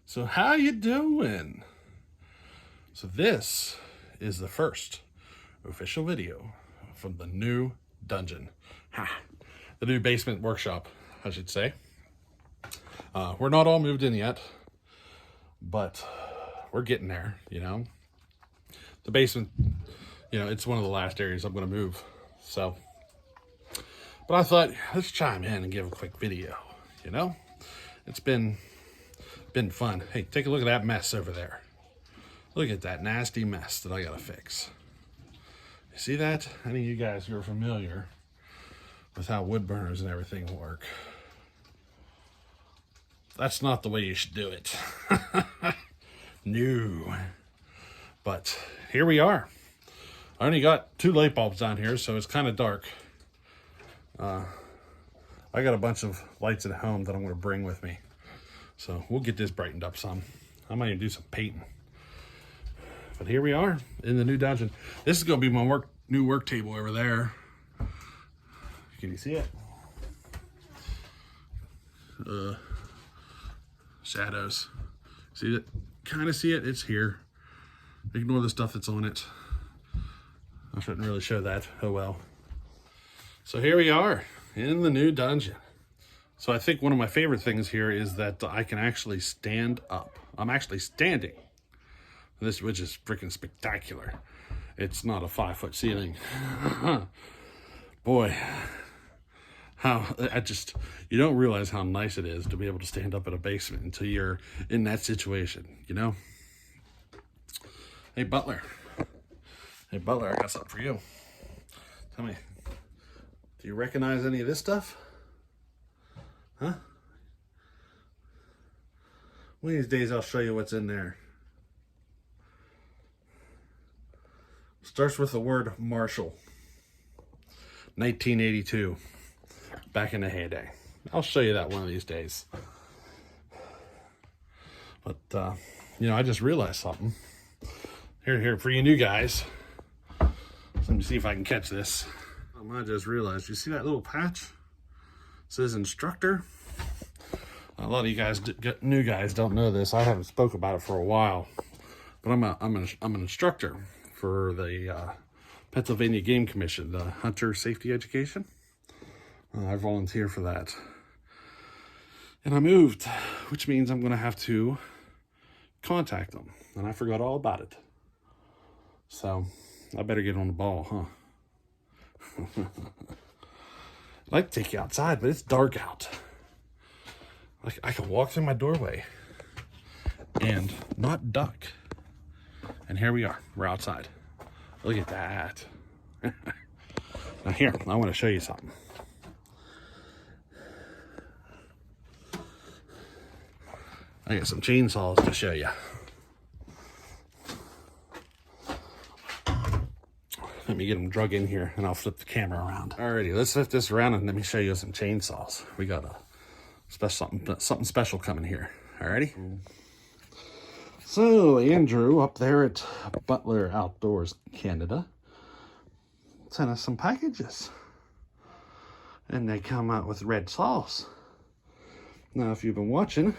So how you doing? So this is the first official video from the new dungeon. The new basement workshop, I should say. We're not all moved in yet, but we're getting there, you know. The basement, you know, it's one of the last areas I'm going to move. So, but I thought, let's chime in and give a quick video, you know. It's been fun. Hey, take a look at that mess over there. Look at that nasty mess that I gotta fix. You see that? Any of you guys who are familiar with how wood burners and everything work, that's not the way you should do it. No. But here we are. I only got 2 light bulbs down here, so it's kind of dark. I got a bunch of lights at home that I'm going to bring with me. So we'll get this brightened up some. I might even do some painting. But here we are in the new dungeon. This is going to be my new work table over there. Can you see it? Shadows. See it? Kind of see it? It's here. Ignore the stuff that's on it. I shouldn't really show that. Oh well. So here we are in the new dungeon. So I think one of my favorite things here is that I can actually stand up. I'm actually standing. This, which is freaking spectacular. It's not a 5-foot ceiling. Boy, you don't realize how nice it is to be able to stand up in a basement until you're in that situation, you know? Hey, Butler. Hey, Butler, I got something for you. Tell me, do you recognize any of this stuff? Huh? One of these days I'll show you what's in there. Starts with the word Marshall. 1982. Back in the heyday. I'll show you that one of these days. But, you know, I just realized something. Here, for you new guys. Let me see if I can catch this. I just realized, you see that little patch? It says instructor. A lot of you guys, new guys, don't know this. I haven't spoke about it for a while, but I'm an instructor for the Pennsylvania Game Commission, the Hunter Safety Education. I volunteer for that, and I moved, which means I'm going to have to contact them, and I forgot all about it. So I better get on the ball, huh? I'd like to take you outside, but it's dark out. Like I can walk through my doorway and not duck. And here we are. We're outside. Look at that. Now here, I want to show you something. I got some chainsaws to show you. Let me get them drug in here and I'll flip the camera around. Alrighty, let's flip this around and let me show you some chainsaws. We got something special coming here. Alrighty? So Andrew up there at Butler Outdoors Canada sent us some packages. And they come out with red sauce. Now if you've been watching,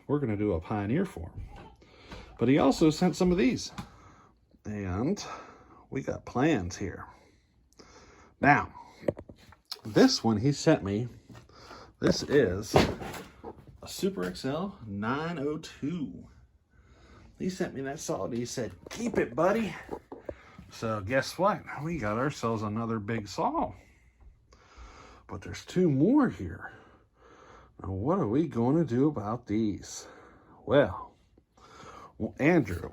we're gonna do a Pioneer for him. But he also sent some of these. And we got plans here. Now, this one he sent me, this is a Super XL 902. He sent me that saw and he said, keep it, buddy. So guess what? We got ourselves another big saw. But there's 2 more here. Now what are we going to do about these? Well, Andrew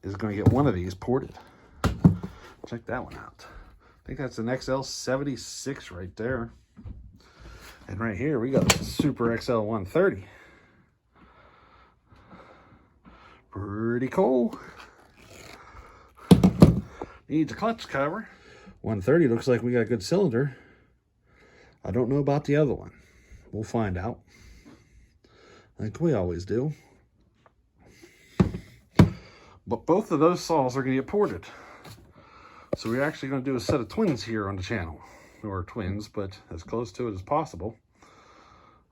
is going to get one of these ported. Check that one out. I think that's an XL 76 right there. And right here we got the Super XL 130. Pretty cool. Needs a clutch cover. 130 looks like we got a good cylinder. I don't know about the other one. We'll find out. Like we always do. But both of those saws are going to get ported. So we're actually going to do a set of twins here on the channel. Or twins, but as close to it as possible.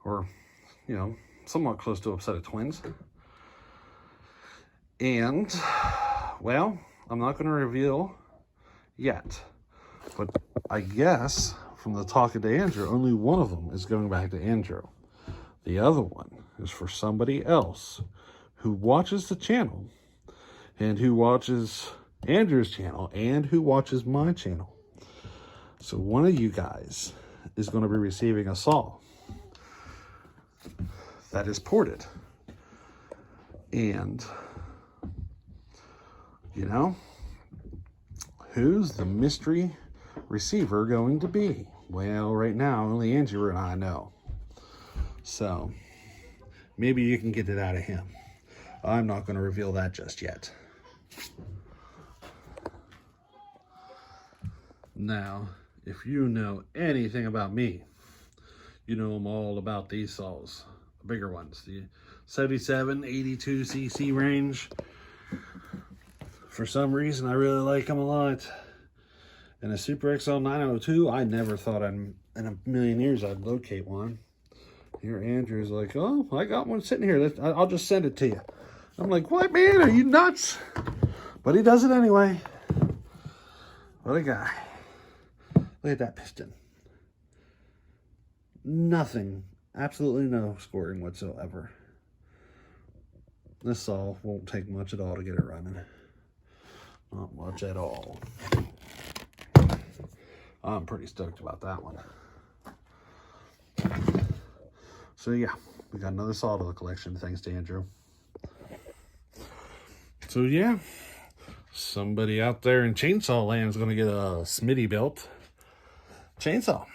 Or, you know, somewhat close to a set of twins. And, well, I'm not going to reveal yet. But I guess from the talking to Andrew, only one of them is going back to Andrew. The other one is for somebody else who watches the channel and who watches Andrew's channel and who watches my channel. So one of you guys is going to be receiving a saw that is ported. And, you know, who's the mystery receiver going to be? Well, right now, only Andrew and I know. So, maybe you can get it out of him. I'm not going to reveal that just yet. Now, if you know anything about me, you know I'm all about these saws, the bigger ones, the 77, 82 cc range. For some reason, I really like them a lot. And a Super XL 902, I never thought in a million years I'd locate one. Here, Andrew's like, oh, I got one sitting here. I'll just send it to you. I'm like, what, man? Are you nuts? But he does it anyway. What a guy. Look at that piston. Nothing. Absolutely no scoring whatsoever. This saw won't take much at all to get it running. Not much at all. I'm pretty stoked about that one. So yeah, we got another saw to the collection thanks to Andrew. So yeah, somebody out there in chainsaw land is going to get a Smitty built chainsaw.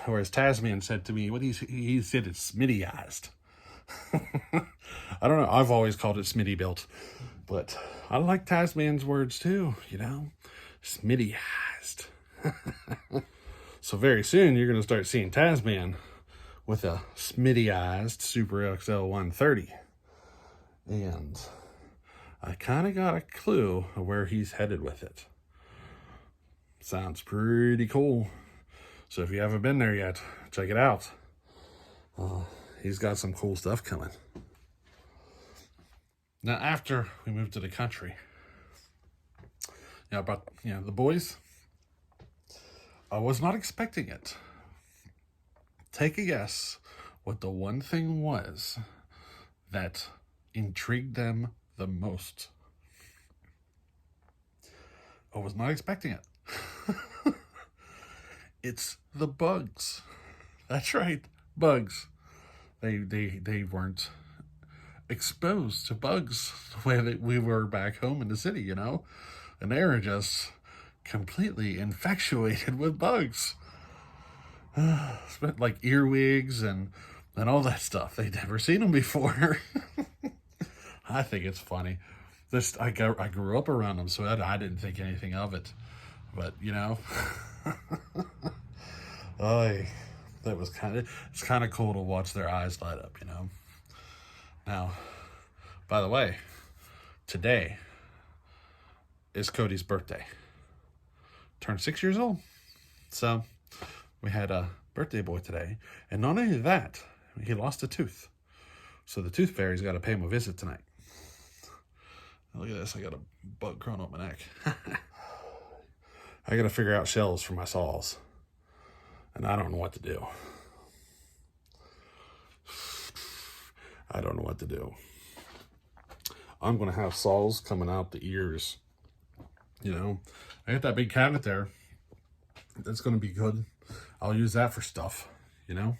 Whereas Tasman said to me, he said it's Smittyized. I don't know, I've always called it Smitty built. But I like Tasman's words too, you know, Smittyized. So very soon you're going to start seeing Tasman with a Smittyized Super XL 130. And I kind of got a clue of where he's headed with it. Sounds pretty cool. So if you haven't been there yet, check it out. He's got some cool stuff coming. Now, after we moved to the country, the boys, I was not expecting it. Take a guess what the one thing was that intrigued them the most. I was not expecting it. It's the bugs. That's right, bugs. They weren't exposed to bugs the way that we were back home in the city, you know? And they were just completely infatuated with bugs. Spent like earwigs and all that stuff. They'd never seen them before. I think it's funny. I grew up around them, so I didn't think anything of it. But, you know, it's kind of cool to watch their eyes light up, you know? Now, by the way, today is Cody's birthday. Turned 6 years old. So we had a birthday boy today. And not only that, he lost a tooth. So the tooth fairy's got to pay him a visit tonight. Look at this. I got a bug crawling up my neck. I got to figure out shells for my saws. And I don't know what to do. I don't know what to do. I'm going to have saws coming out the ears. You know, I got that big cabinet there. That's going to be good. I'll use that for stuff, you know.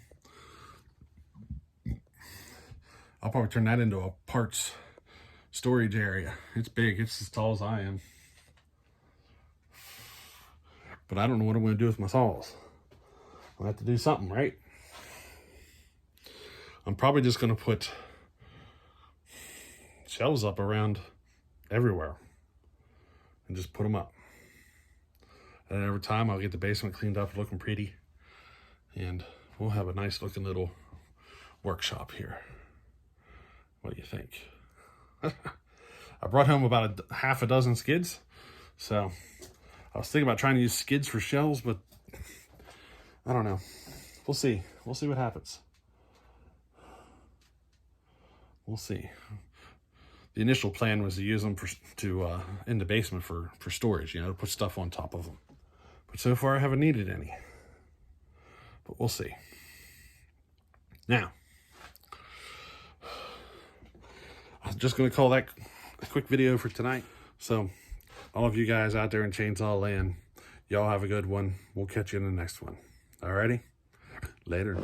I'll probably turn that into a parts storage area. It's big. It's as tall as I am. But I don't know what I'm going to do with my saws. I'll have to do something, right? I'm probably just going to put shelves up around everywhere and just put them up. And every time I'll get the basement cleaned up, looking pretty. And we'll have a nice looking little workshop here. What do you think? I brought home about half a dozen skids. So I was thinking about trying to use skids for shelves, but I don't know. We'll see. We'll see what happens. We'll see. The initial plan was to use them in the basement for storage, you know, to put stuff on top of them. But so far I haven't needed any. But we'll see. Now, I'm just going to call that a quick video for tonight. So, all of you guys out there in chainsaw land, y'all have a good one. We'll catch you in the next one. Alrighty? Later.